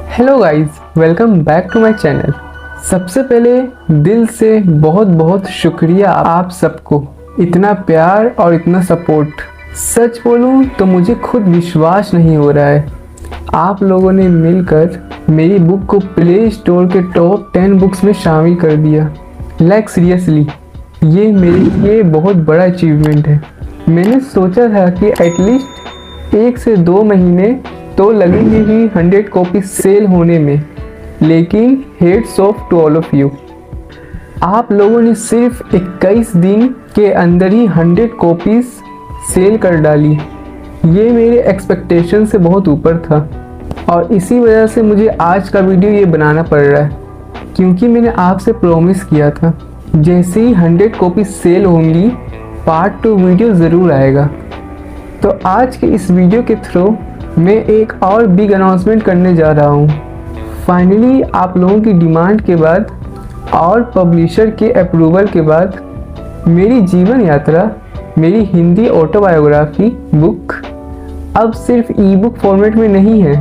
Hello guys, welcome back to my channel. सबसे पहले दिल से बहुत बहुत शुक्रिया आप सबको, इतना प्यार और इतना सपोर्ट। सच बोलूं तो मुझे खुद विश्वास नहीं हो रहा है, आप लोगों ने मिलकर मेरी बुक को प्ले स्टोर के टॉप 10 बुक्स में शामिल कर दिया। लाइक सीरियसली, ये मेरे लिए बहुत बड़ा अचीवमेंट है। मैंने सोचा था कि एटलीस्ट 1 से 2 महीने तो लगेंगे ही 100 कॉपी सेल होने में, लेकिन hats off to all of you, आप लोगों ने सिर्फ 21 दिन के अंदर ही 100 कॉपीज सेल कर डाली। ये मेरे एक्सपेक्टेशन से बहुत ऊपर था और इसी वजह से मुझे आज का वीडियो ये बनाना पड़ रहा है, क्योंकि मैंने आपसे प्रॉमिस किया था जैसे ही 100 कॉपी सेल होंगी पार्ट 2 वीडियो ज़रूर आएगा। तो आज के इस वीडियो के थ्रू मैं एक और बिग अनाउंसमेंट करने जा रहा हूँ। फाइनली आप लोगों की डिमांड के बाद और पब्लिशर के अप्रूवल के बाद मेरी जीवन यात्रा, मेरी हिंदी ऑटोबायोग्राफी बुक अब सिर्फ ई बुक फॉर्मेट में नहीं है,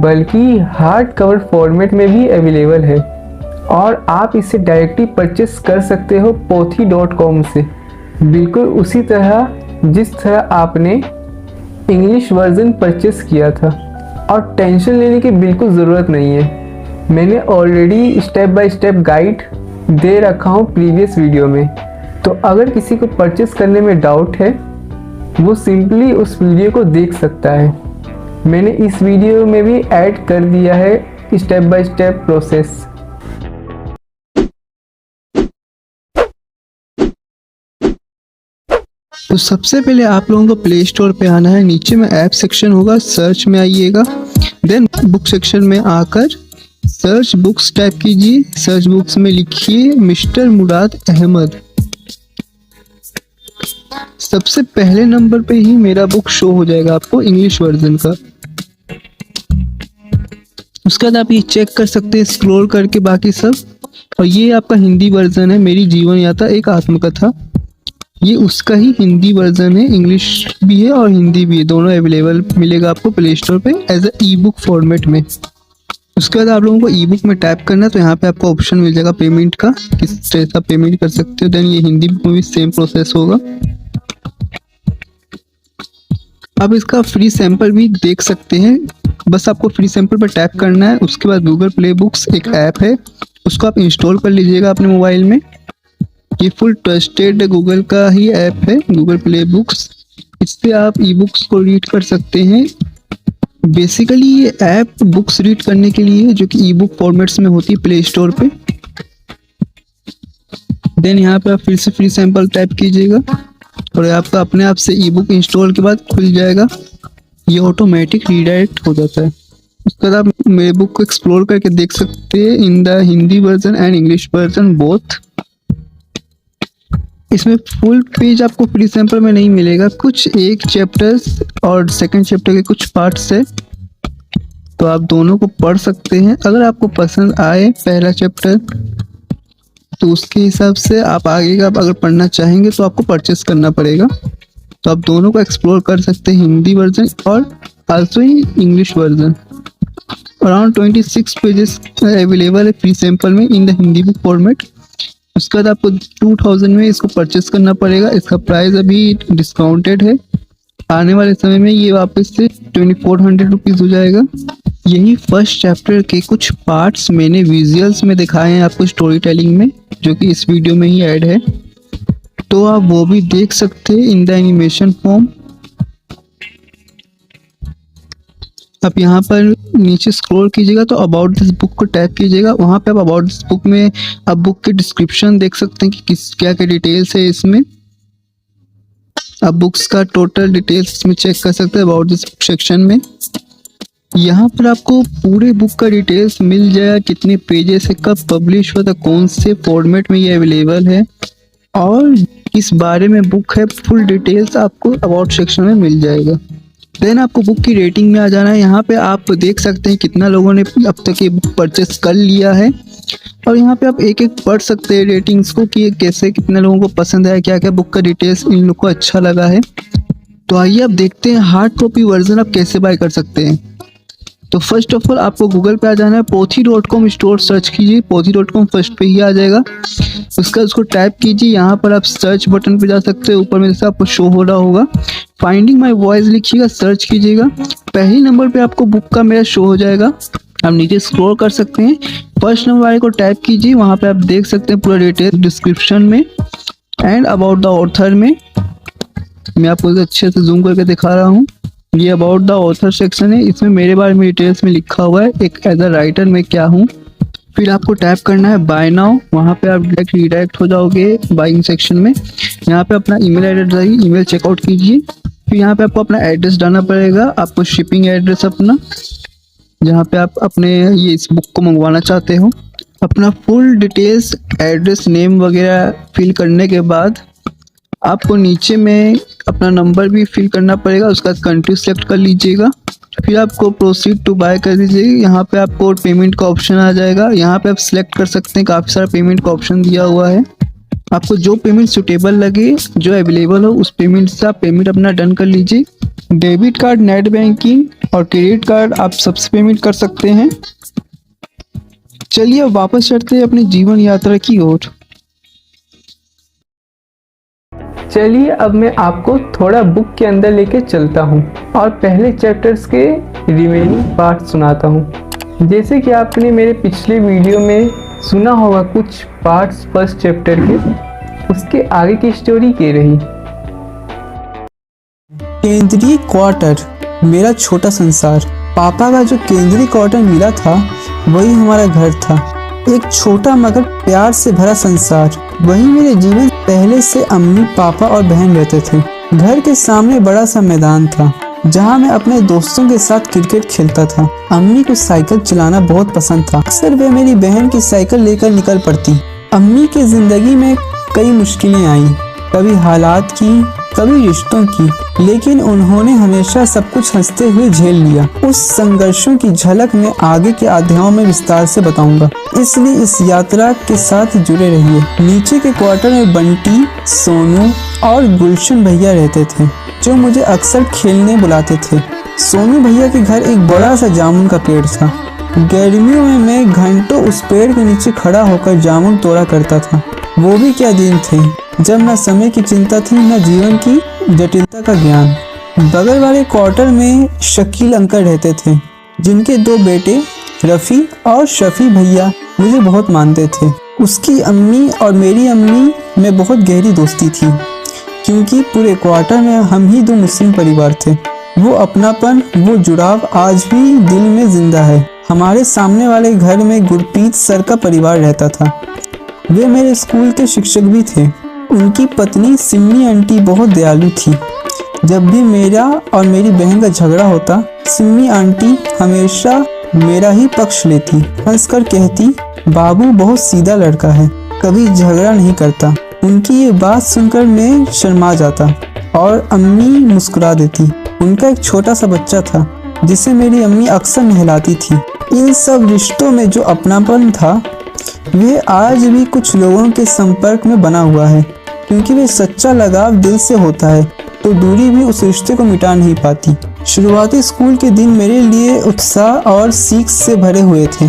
बल्कि हार्ड कवर फॉर्मेट में भी अवेलेबल है और आप इसे डायरेक्टली परचेस कर सकते हो pothi.com से, बिल्कुल उसी तरह जिस तरह आपने इंग्लिश वर्जन परचेस किया था। और टेंशन लेने की बिल्कुल ज़रूरत नहीं है, मैंने already step by step guide दे रखा हूँ प्रीवियस वीडियो में। तो अगर किसी को परचेस करने में डाउट है वो सिंपली उस वीडियो को देख सकता है। मैंने इस वीडियो में भी ऐड कर दिया है स्टेप बाय स्टेप प्रोसेस। तो सबसे पहले आप लोगों को प्ले स्टोर पे आना है। नीचे में ऐप सेक्शन होगा, सर्च में आइएगा, देन बुक सेक्शन में आकर सर्च बुक्स टाइप कीजिए। सर्च बुक्स में लिखिए मिस्टर मुराद अहमद। सबसे पहले नंबर पे ही मेरा बुक शो हो जाएगा आपको इंग्लिश वर्जन का। उसके बाद आप ये चेक कर सकते हैं स्क्रॉल करके बाकी सब। और ये आपका हिंदी वर्जन है, मेरी जीवन यात्रा एक आत्मकथा। ये उसका ही हिंदी वर्जन है, इंग्लिश भी है और हिंदी भी है, दोनों अवेलेबल मिलेगा आपको प्ले स्टोर पे as a ebook format में। उसके बाद आप लोगों को ई बुक में टाइप करना है, तो यहाँ पे आपको ऑप्शन मिल जाएगा पेमेंट का, किस तरह से पेमेंट कर सकते हो। देन ये हिंदी बुक में भी सेम प्रोसेस होगा। आप इसका फ्री सैंपल भी देख सकते हैं, बस आपको फ्री सैंपल पर टैप करना है। उसके बाद गूगल प्ले बुक्स एक ऐप है, उसको आप इंस्टॉल कर लीजिएगा अपने मोबाइल में। ये फुल ट्रस्टेड गूगल का ही ऐप है, गूगल प्ले बुक्स। इससे आप ई बुक्स को रीड कर सकते हैं। बेसिकली ये ऐप बुक्स रीड करने के लिए है, जो कि ई बुक फॉर्मेट्स में होती है प्ले स्टोर पे। देन यहाँ पे आप फिर से फ्री सैंपल टाइप कीजिएगा और आपका अपने आप से ई बुक इंस्टॉल के बाद खुल जाएगा। ये ऑटोमेटिक रीडायरेक्ट हो जाता है। उसके बाद आप मेरे बुक को एक्सप्लोर करके देख सकते हैं in the Hindi version and English version both. इसमें फुल पेज आपको फ्री सैंपल में नहीं मिलेगा, कुछ एक चैप्टर्स और सेकंड चैप्टर के कुछ पार्ट्स है, तो आप दोनों को पढ़ सकते हैं। अगर आपको पसंद आए पहला चैप्टर तो उसके हिसाब से आप आगे का अगर पढ़ना चाहेंगे तो आपको परचेस करना पड़ेगा। तो आप दोनों को एक्सप्लोर कर सकते हैं, हिंदी वर्जन और also English version. Around 26 pages available है फ्री सैंपल में in the Hindi book format. उसके बाद आपको 2000 में इसको परचेस करना पड़ेगा। इसका प्राइस अभी डिस्काउंटेड है, आने वाले समय में ये वापस से 2400 रुपीज़ हो जाएगा। यही फर्स्ट चैप्टर के कुछ पार्ट्स मैंने विजुअल्स में दिखाए हैं आपको स्टोरी टेलिंग में, जो कि इस वीडियो में ही ऐड है, तो आप वो भी देख सकते हैं इन द एनिमेशन फॉर्म। आप यहाँ पर नीचे स्क्रॉल कीजिएगा तो अबाउट दिस बुक को टैप कीजिएगा। वहाँ पे आप अबाउट दिस बुक में आप बुक के डिस्क्रिप्शन देख सकते हैं कि किस क्या क्या डिटेल्स है इसमें। आप बुक्स का टोटल डिटेल्स इसमें चेक कर सकते हैं अबाउट दिस बुक सेक्शन में। यहाँ पर आपको पूरे बुक का डिटेल्स मिल जाएगा, कितने पेजेस है, कब पब्लिश हुआ था, कौन से फॉर्मेट में ये अवेलेबल है और किस बारे में बुक है, फुल डिटेल्स आपको अबाउट सेक्शन में मिल जाएगा। देन आपको बुक की रेटिंग में आ जाना है। यहाँ पे आप देख सकते हैं कितना लोगों ने अब तक ये बुक परचेस कर लिया है और यहाँ पे आप एक एक पढ़ सकते हैं रेटिंग्स को कि कैसे कितने लोगों को पसंद आया, क्या क्या बुक का डिटेल्स इन लोग को अच्छा लगा है। तो आइए अब देखते हैं हार्ड कॉपी वर्जन आप कैसे बाय कर सकते हैं। तो फर्स्ट ऑफ ऑल आपको गूगल पे आ जाना है, pothi.com स्टोर सर्च कीजिए, pothi.com फर्स्ट पे ही आ जाएगा। उसका उसको टाइप कीजिए, यहाँ पर आप सर्च बटन पे जा सकते हो, ऊपर में से आपको शो हो रहा होगा, फाइंडिंग माय वॉइस लिखिएगा, सर्च कीजिएगा, पहले नंबर पे आपको बुक का मेरा शो हो जाएगा। आप नीचे स्क्रॉल कर सकते हैं, फर्स्ट नंबर वाले को टाइप कीजिए, वहाँ पे आप देख सकते हैं पूरा डिटेल डिस्क्रिप्शन में एंड अबाउट द ऑथर में। मैं आपको अच्छे से जूम करके दिखा रहा हूँ। ये अबाउट द ऑथर सेक्शन है, इसमें मेरे बारे में डिटेल्स में लिखा हुआ है, एक एज अ राइटर मैं क्या हूँ। फिर आपको टैप करना है बाय नाउ, वहाँ पे आप डायरेक्ट रिडायरेक्ट हो जाओगे बाइंग सेक्शन में। यहाँ पे अपना ईमेल एड्रेस डालिए, ईमेल चेकआउट कीजिए। फिर यहाँ पे आपको अपना एड्रेस डालना पड़ेगा, आपको शिपिंग एड्रेस अपना, जहाँ पे आप अपने ये इस बुक को मंगवाना चाहते हो। अपना फुल डिटेल्स, एड्रेस, नेम वगैरह फिल करने के बाद आपको नीचे में अपना नंबर भी फिल करना पड़ेगा, उसका कंट्री सेलेक्ट कर लीजिएगा। फिर आपको प्रोसीड टू बाय कर दीजिए, यहाँ पे आपको पेमेंट का ऑप्शन आ जाएगा, यहाँ पे आप सिलेक्ट कर सकते हैं, काफ़ी सारा पेमेंट का ऑप्शन दिया हुआ है। आपको जो पेमेंट सुटेबल लगे, जो अवेलेबल हो, उस पेमेंट से आप पेमेंट अपना डन कर लीजिए। डेबिट कार्ड, नेट बैंकिंग और क्रेडिट कार्ड आप सबसे पेमेंट कर सकते हैं। चलिए अब वापस चलते हैं अपनी जीवन यात्रा की ओर। चलिए अब मैं आपको थोड़ा बुक के अंदर लेके चलता हूँ और पहले चैप्टर्स के रिमेनिंग पार्ट सुनाता हूँ। जैसे कि आपने मेरे पिछले वीडियो में सुना होगा कुछ पार्ट्स फर्स्ट चैप्टर के, उसके आगे की स्टोरी के रही। केंद्रीय क्वार्टर, मेरा छोटा संसार। पापा का जो केंद्रीय क्वार्टर मिला था वही हमारा घर था, एक छोटा मगर प्यार से भरा संसार। वही मेरे जीवन पहले से अम्मी, पापा और बहन रहते थे। घर के सामने बड़ा सा मैदान था जहाँ मैं अपने दोस्तों के साथ क्रिकेट खेलता था। अम्मी को साइकिल चलाना बहुत पसंद था, अक्सर वे मेरी बहन की साइकिल लेकर निकल पड़ती। अम्मी की जिंदगी में कई मुश्किलें आईं, कभी हालात की, कभी रिश्तों की, लेकिन उन्होंने हमेशा सब कुछ हंसते हुए झेल लिया। उस संघर्षों की झलक मैं आगे के अध्यायों में विस्तार से बताऊंगा, इसलिए इस यात्रा के साथ जुड़े रहिए। नीचे के क्वार्टर में बंटी, सोनू और गुलशन भैया रहते थे, जो मुझे अक्सर खेलने बुलाते थे। सोनू भैया के घर एक बड़ा सा जामुन का पेड़ था। गर्मियों में मैं घंटों उस पेड़ के नीचे खड़ा होकर जामुन तोड़ा करता था। वो भी क्या दिन थे जब न समय की चिंता थी, न जीवन की जटिलता का ज्ञान। बगल वाले क्वार्टर में शकील अंकल रहते थे, जिनके दो बेटे रफ़ी और शफ़ी भैया मुझे बहुत मानते थे। उसकी अम्मी और मेरी अम्मी में बहुत गहरी दोस्ती थी, क्योंकि पूरे क्वार्टर में हम ही दो मुस्लिम परिवार थे। वो अपनापन, वो जुड़ाव आज भी दिल में जिंदा है। हमारे सामने वाले घर में गुरप्रीत सर का परिवार रहता था। वे मेरे स्कूल के शिक्षक भी थे। उनकी पत्नी सिम्मी आंटी बहुत दयालु थी। जब भी मेरा और मेरी बहन का झगड़ा होता, सिम्मी आंटी हमेशा मेरा ही पक्ष लेती, हंसकर कहती, बाबू बहुत सीधा लड़का है, कभी झगड़ा नहीं करता। उनकी ये बात सुनकर मैं शर्मा जाता और अम्मी मुस्कुरा देती। उनका एक छोटा सा बच्चा था जिसे मेरी अम्मी अक्सर नहलाती थी। इन सब रिश्तों में जो अपनापन था वे आज भी कुछ लोगों के संपर्क में बना हुआ है, क्योंकि वे सच्चा लगाव दिल से होता है तो दूरी भी उस रिश्ते को मिटा नहीं पाती। शुरुआती स्कूल के दिन मेरे लिए उत्साह और सीख से भरे हुए थे।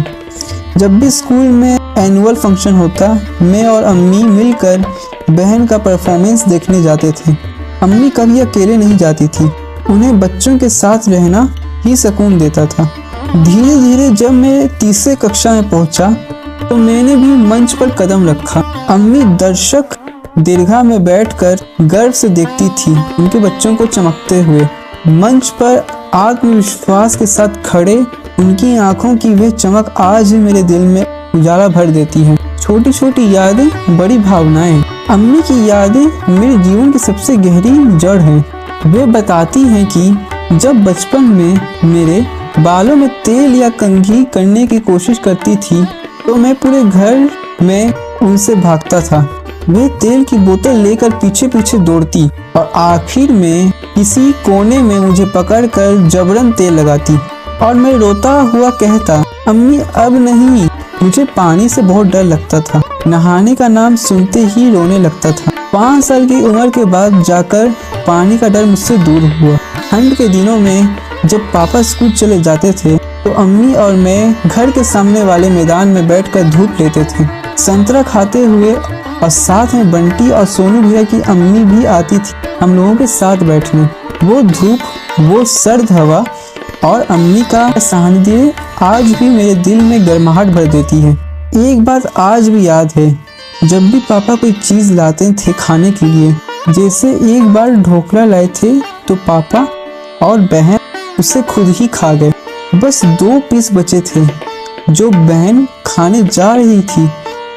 जब भी स्कूल में एनुअल फंक्शन होता, मैं और अम्मी मिलकर बहन का परफॉर्मेंस देखने जाते थे। अम्मी कभी अकेले नहीं जाती थी, उन्हें बच्चों के साथ रहना ही सुकून देता था। धीरे धीरे जब मैं तीसरे कक्षा में पहुंचा तो मैंने भी मंच पर कदम रखा। अम्मी दर्शक दीर्घा में बैठकर गर्व से देखती थी उनके बच्चों को चमकते हुए। मंच पर आत्मविश्वास के साथ खड़े उनकी आंखों की वे चमक आज भी मेरे दिल में उजाला भर देती है। छोटी छोटी यादें, बड़ी भावनाएं। अम्मी की यादें मेरे जीवन की सबसे गहरी जड़ हैं। वे बताती हैं कि जब बचपन में मेरे बालों में तेल या कंघी करने की कोशिश करती थी तो मैं पूरे घर में उनसे भागता था। वे तेल की बोतल लेकर पीछे पीछे दौड़ती और आखिर में किसी कोने में मुझे पकड़कर जबरन तेल लगाती और मैं रोता हुआ कहता, अम्मी अब नहीं। मुझे पानी से बहुत डर लगता था, नहाने का नाम सुनते ही रोने लगता था। 5 साल की उम्र के बाद जाकर पानी का डर मुझसे दूर हुआ। ठंड के दिनों में जब पापा स्कूल चले जाते थे तो अम्मी और मैं घर के सामने वाले मैदान में बैठकर धूप लेते थे, संतरा खाते हुए, और साथ में बंटी और सोनू भैया की अम्मी भी आती थी हम लोगों के साथ बैठने। वो धूप, वो सर्द हवा और अम्मी का सानिध्य आज भी मेरे दिल में गर्माहट भर देती है। एक बात आज भी याद है, जब भी पापा कोई चीज़ लाते थे खाने के लिए, जैसे एक बार ढोकला लाए थे तो पापा और बहन उसे खुद ही खा गए। बस 2 पीस बचे थे जो बहन खाने जा रही थी,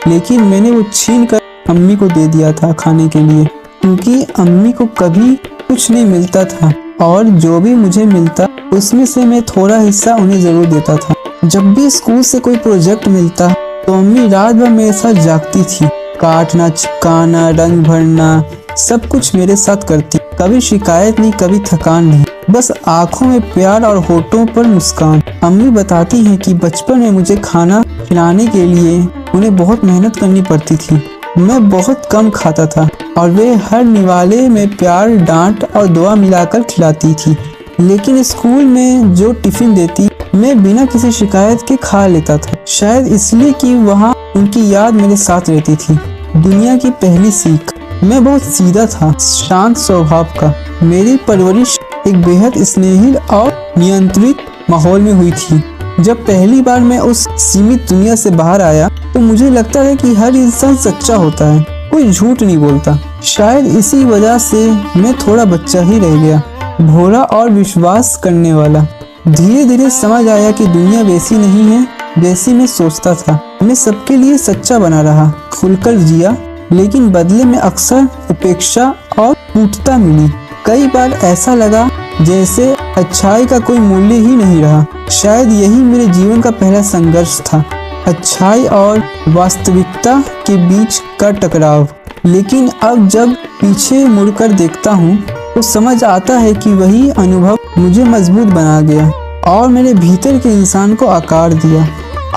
लेकिन मैंने वो छीन कर अम्मी को दे दिया था खाने के लिए, क्योंकि अम्मी को कभी कुछ नहीं मिलता था और जो भी मुझे मिलता उसमें से मैं थोड़ा हिस्सा उन्हें ज़रूर देता था। जब भी स्कूल से कोई प्रोजेक्ट मिलता तो अम्मी रात भर मेरे साथ जागती थी, काटना, चिपकाना, रंग भरना, सब कुछ मेरे साथ करती। कभी शिकायत नहीं, कभी थकान नहीं, बस आंखों में प्यार और होठों पर मुस्कान। अम्मी बताती हैं कि बचपन में मुझे खाना खिलाने के लिए उन्हें बहुत मेहनत करनी पड़ती थी। मैं बहुत कम खाता था और वे हर निवाले में प्यार, डांट और दुआ मिलाकर खिलाती थी। लेकिन स्कूल में जो टिफिन देती मैं बिना किसी शिकायत के खा लेता था, शायद इसलिए कि वहाँ उनकी याद मेरे साथ रहती थी। दुनिया की पहली सीख, मैं बहुत सीधा था, शांत स्वभाव का। मेरी परवरिश एक बेहद स्नेही और नियंत्रित माहौल में हुई थी। जब पहली बार मैं उस सीमित दुनिया से बाहर आया तो मुझे लगता है कि हर इंसान सच्चा होता है, कोई झूठ नहीं बोलता। शायद इसी वजह से मैं थोड़ा बच्चा ही रह गया, भोला और विश्वास करने वाला। धीरे धीरे समझ आया कि दुनिया वैसी नहीं है जैसी मैं सोचता था। मैं सबके लिए सच्चा बना रहा, खुलकर जिया, लेकिन बदले में अक्सर उपेक्षा और टूटता मिली। कई बार ऐसा लगा जैसे अच्छाई का कोई मूल्य ही नहीं रहा। शायद यही मेरे जीवन का पहला संघर्ष था, अच्छाई और वास्तविकता के बीच का टकराव। लेकिन अब जब पीछे मुड़कर देखता हूँ तो समझ आता है कि वही अनुभव मुझे मजबूत बना गया और मेरे भीतर के इंसान को आकार दिया।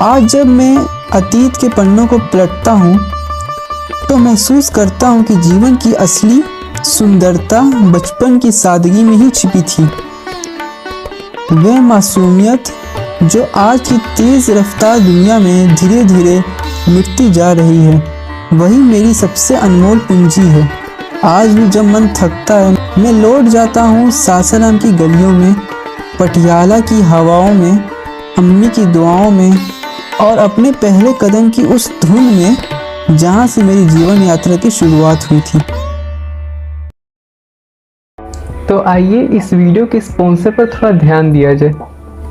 आज जब मैं अतीत के पन्नों को पलटता हूँ तो महसूस करता हूँ कि जीवन की असली सुंदरता बचपन की सादगी में ही छिपी थी। वह मासूमियत जो आज की तेज रफ्तार दुनिया में धीरे धीरे मिटती जा रही है, वही मेरी सबसे अनमोल पूंजी है। आज भी जब मन थकता है मैं लौट जाता हूँ सासाराम की गलियों में, पटियाला की हवाओं में, अम्मी की दुआओं में और अपने पहले कदम की उस धुन में जहाँ से मेरी जीवन यात्रा की शुरुआत हुई थी। तो आइए इस वीडियो के स्पॉन्सर पर थोड़ा ध्यान दिया जाए,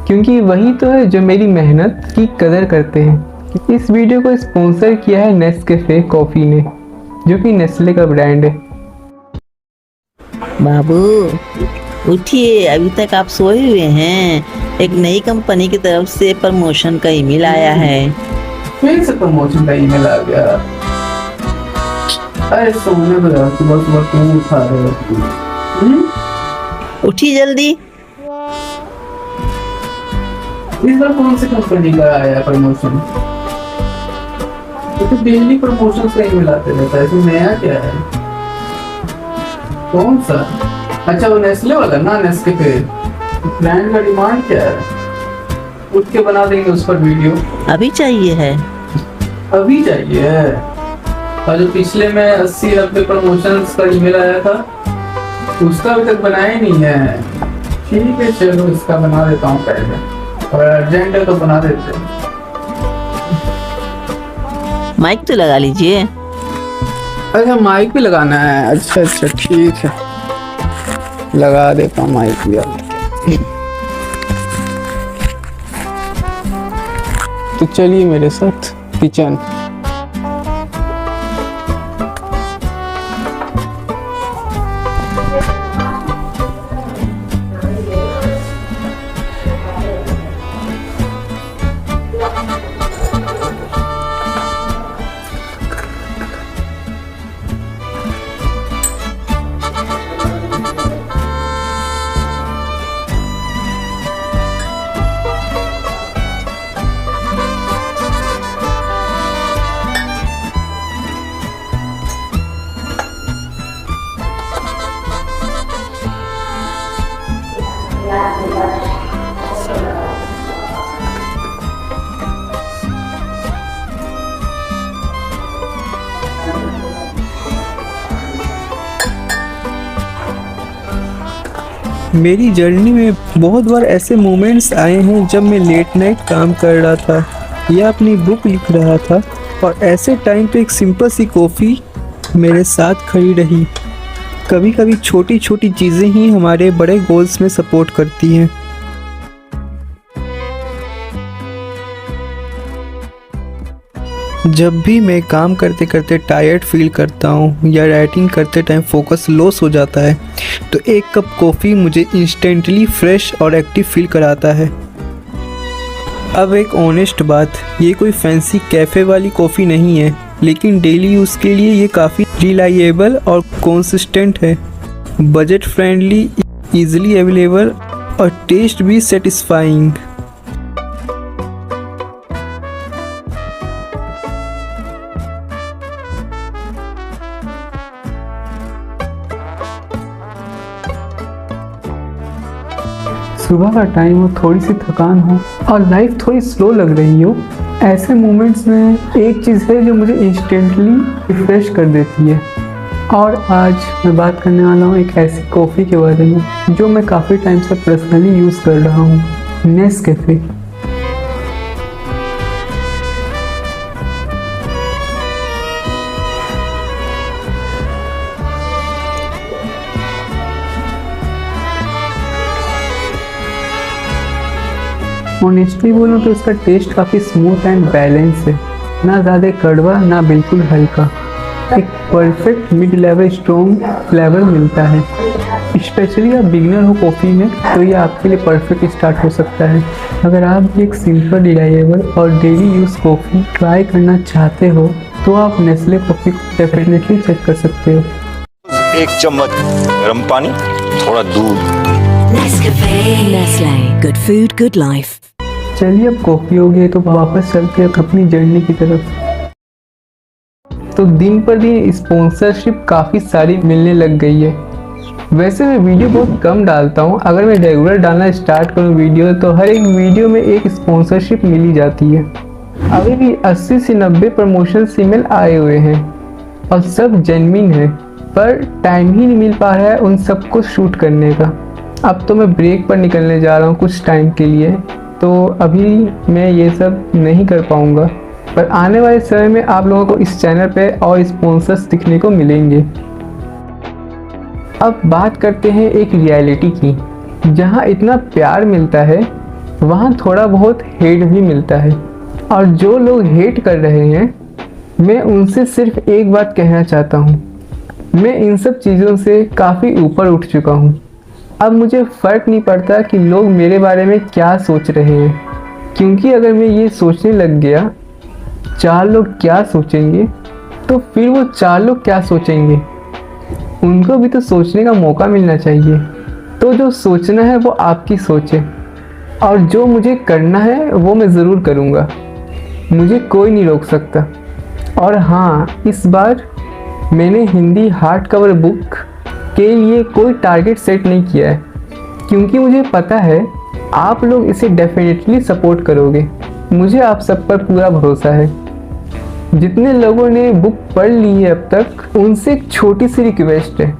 क्योंकि वही तो है जो मेरी मेहनत की कदर करते हैं। इस वीडियो को स्पॉन्सर किया है नेस्कैफे कॉफ़ी ने, जो कि नेस्ले का ब्रांड है। बाबू उठिए, अभी तक आप सोए हुए हैं। एक नई कंपनी की तरफ से प्रमोशन का ईमेल आया है। फिर से प्रमोशन का ईमेल आ गया। अरे सोने दो यार, सुबह सुबह क्यों उठा रहे हो? उठिए जल्दी। इस बार कौन सी कंपनी का आया प्रमोशन? तो डेली प्रमोशन का ईमेल आते रहता है, इसमें नया क्या है? कौन सा? अच्छा वो नेस्ले वाला ना, नेस्कैफे ब्रांड का डिमांड क्या है? उठ के बना देंगे उस पर वीडियो। अभी चाहिए है? अभी चाहिए। और जो पिछले में 80-90 प्रमोशन का ईमेल आया था उसका अभी तक बनाया ही नहीं है। ठीक है चलो इसका बना देता हूँ पहले, और अर्जेंट है तो बना देते हैं। माइक तो लगा लीजिए। अच्छा माइक भी लगाना है? अच्छा अच्छा ठीक है, लगा देता हूँ माइक भी। तो चलिए मेरे साथ किचन। मेरी जर्नी में बहुत बार ऐसे मोमेंट्स आए हैं जब मैं लेट नाइट काम कर रहा था या अपनी बुक लिख रहा था और ऐसे टाइम पे एक सिंपल सी कॉफ़ी मेरे साथ खड़ी रही। कभी कभी छोटी छोटी चीज़ें ही हमारे बड़े गोल्स में सपोर्ट करती हैं। जब भी मैं काम करते करते टायर्ड फील करता हूँ या राइटिंग करते टाइम फोकस लॉस हो जाता है तो एक कप कॉफ़ी मुझे इंस्टेंटली फ्रेश और एक्टिव फील कराता है। अब एक ऑनेस्ट बात, ये कोई फैंसी कैफ़े वाली कॉफ़ी नहीं है, लेकिन डेली यूज़ के लिए ये काफ़ी रिलायबल और कंसिस्टेंट है। बजट फ्रेंडली, इजीली अवेलेबल और टेस्ट भी सेटिस्फाइंग। सुबह का टाइम हो, थोड़ी सी थकान हो और लाइफ थोड़ी स्लो लग रही हो, ऐसे मोमेंट्स में एक चीज़ है जो मुझे इंस्टेंटली रिफ्रेश कर देती है। और आज मैं बात करने वाला हूँ एक ऐसी कॉफ़ी के बारे में जो मैं काफ़ी टाइम से पर्सनली यूज़ कर रहा हूँ, नेस्कैफे। ऑनेस्टली बोलूँ तो इसका टेस्ट काफ़ी स्मूथ एंड बैलेंस है, ना ज़्यादा कड़वा ना बिल्कुल हल्का। एक perfect mid level strong flavour मिलता है। स्पेशली आप बिगिनर हो कॉफ़ी में तो ये आपके लिए परफेक्ट स्टार्ट हो सकता है। अगर आप भी एक सिंपल, रिलायबल और डेली यूज़ कॉफ़ी ट्राई करना चाहते हो तो आप नेस्ले कॉफ़ी को डेफिनेटली चेक कर सकते हो। 1 चम्मच गर्म पानी, थोड़ा दूध। Nestle, good food, good life. चलिए अब कॉफ़ी हो गई तो वापस चलते हैं अपनी जर्नी की तरफ। तो दिन पर दिन स्पॉन्सरशिप काफ़ी सारी मिलने लग गई है। वैसे मैं वीडियो बहुत कम डालता हूँ, अगर मैं रेगुलर डालना स्टार्ट करूँ वीडियो तो हर एक वीडियो में एक स्पॉन्सरशिप मिली जाती है। अभी भी 80 से 90 प्रमोशन ईमेल आए हुए हैं और सब जेन्युइन है, पर टाइम ही नहीं मिल पा रहा है उन सबको शूट करने का। अब तो मैं ब्रेक पर निकलने जा रहा हूँ कुछ टाइम के लिए, तो अभी मैं ये सब नहीं कर पाऊँगा, पर आने वाले समय में आप लोगों को इस चैनल पे और स्पॉन्सर्स दिखने को मिलेंगे। अब बात करते हैं एक रियलिटी की। जहाँ इतना प्यार मिलता है वहाँ थोड़ा बहुत हेट भी मिलता है, और जो लोग हेट कर रहे हैं मैं उनसे सिर्फ एक बात कहना चाहता हूँ, मैं इन सब चीज़ों से काफ़ी ऊपर उठ चुका हूँ। अब मुझे फ़र्क नहीं पड़ता कि लोग मेरे बारे में क्या सोच रहे हैं, क्योंकि अगर मैं ये सोचने लग गया 4 लोग क्या सोचेंगे तो फिर वो 4 लोग क्या सोचेंगे, उनको भी तो सोचने का मौका मिलना चाहिए। तो जो सोचना है वो आपकी सोच है, और जो मुझे करना है वो मैं ज़रूर करूँगा, मुझे कोई नहीं रोक सकता। और हाँ, इस बार मैंने हिंदी हार्ड कवर बुक के लिए कोई टारगेट सेट नहीं किया है, क्योंकि मुझे पता है आप लोग इसे डेफिनेटली सपोर्ट करोगे। मुझे आप सब पर पूरा भरोसा है। जितने लोगों ने बुक पढ़ ली है अब तक, उनसे एक छोटी सी रिक्वेस्ट है,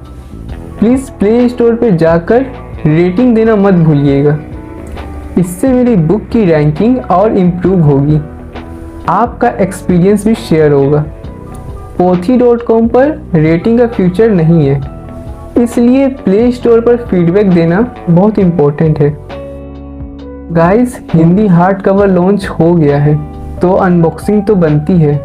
प्लीज़ प्ले स्टोर पर जाकर रेटिंग देना मत भूलिएगा। इससे मेरी बुक की रैंकिंग और इम्प्रूव होगी, आपका एक्सपीरियंस भी शेयर होगा। pothi.com पर रेटिंग का फ्यूचर नहीं है, इसलिए प्ले स्टोर पर फीडबैक देना बहुत इम्पोर्टेंट है। Guys, Hindi hard cover launch हो गया है तो अनबॉक्सिंग तो बनती है।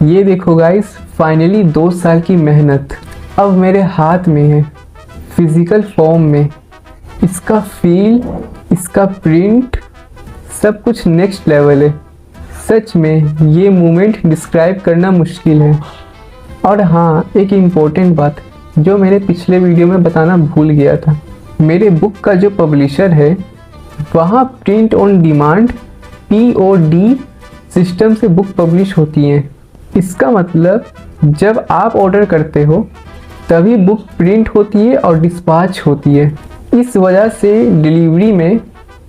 ये देखो गाइस, फाइनली 2 साल की मेहनत अब मेरे हाथ में है, फिजिकल फॉर्म में। इसका फील, इसका प्रिंट, सब कुछ नेक्स्ट लेवल है। सच में ये मोमेंट डिस्क्राइब करना मुश्किल है। और हाँ, एक इम्पोर्टेंट बात जो मेरे पिछले वीडियो में बताना भूल गया था, मेरे बुक का जो पब्लिशर है वहाँ print on demand POD system से बुक पब्लिश होती हैं। इसका मतलब जब आप ऑर्डर करते हो तभी बुक प्रिंट होती है और डिस्पैच होती है। इस वजह से डिलीवरी में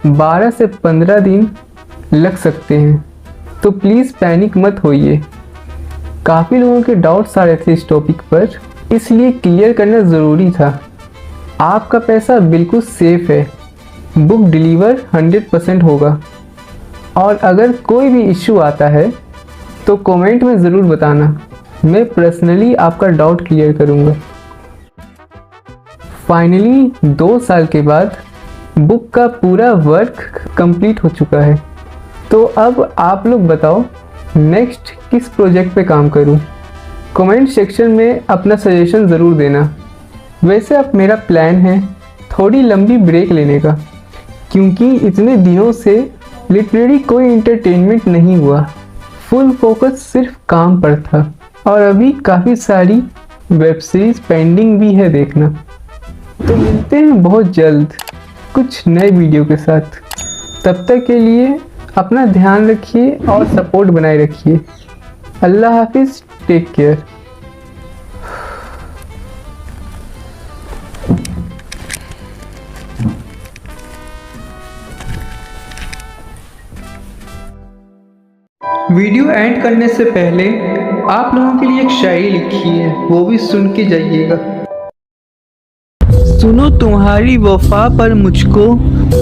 12 से 15 दिन लग सकते हैं, तो प्लीज़ पैनिक मत होइए। काफ़ी लोगों के डाउट्स आ रहे थे इस टॉपिक पर, इसलिए क्लियर करना ज़रूरी था। आपका पैसा बिल्कुल सेफ है, बुक डिलीवर 100% होगा। और अगर कोई भी इश्यू आता है तो कमेंट में ज़रूर बताना, मैं पर्सनली आपका डाउट क्लियर करूँगा। फाइनली 2 साल के बाद बुक का पूरा वर्क कंप्लीट हो चुका है। तो अब आप लोग बताओ नेक्स्ट किस प्रोजेक्ट पे काम करूं? कमेंट सेक्शन में अपना सजेशन ज़रूर देना। वैसे अब मेरा प्लान है थोड़ी लंबी ब्रेक लेने का, क्योंकि इतने दिनों से लिटरेरी कोई इंटरटेनमेंट नहीं हुआ। फुल फोकस सिर्फ काम पर था और अभी काफ़ी सारी वेब सीरीज पेंडिंग भी है देखना। तो मिलते हैं बहुत जल्द कुछ नए वीडियो के साथ। तब तक के लिए अपना ध्यान रखिए और सपोर्ट बनाए रखिए। अल्लाह हाफिज़, टेक केयर। वीडियो एंड करने से पहले आप लोगों के लिए एक शायरी लिखी है, वो भी सुन के जाइएगा। सुनो, तुम्हारी वफा पर मुझको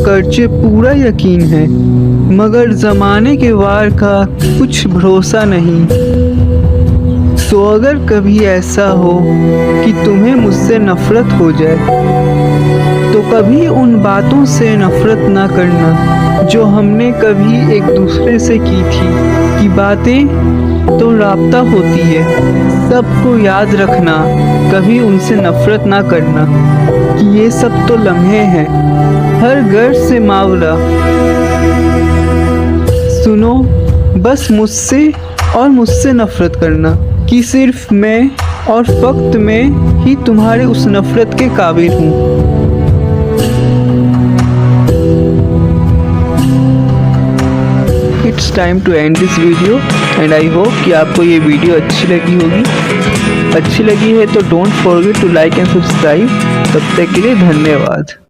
करचे पूरा यकीन है, मगर ज़माने के वार का कुछ भरोसा नहीं। तो अगर कभी ऐसा हो कि तुम्हें मुझसे नफ़रत हो जाए, तो कभी उन बातों से नफ़रत ना करना जो हमने कभी एक दूसरे से की थी। कि बातें तो राब्ता होती है, सबको याद रखना, कभी उनसे नफ़रत ना करना। कि ये सब तो लम्हे हैं, हर घर से मावरा। सुनो, बस मुझसे और मुझसे नफ़रत करना, कि सिर्फ मैं और फ़क्त मैं ही तुम्हारे उस नफ़रत के काबिल हूँ। It's time to end this video and I hope कि आपको ये वीडियो अच्छी लगी होगी। अच्छी लगी है तो don't forget to like and subscribe. तब तक के लिए धन्यवाद।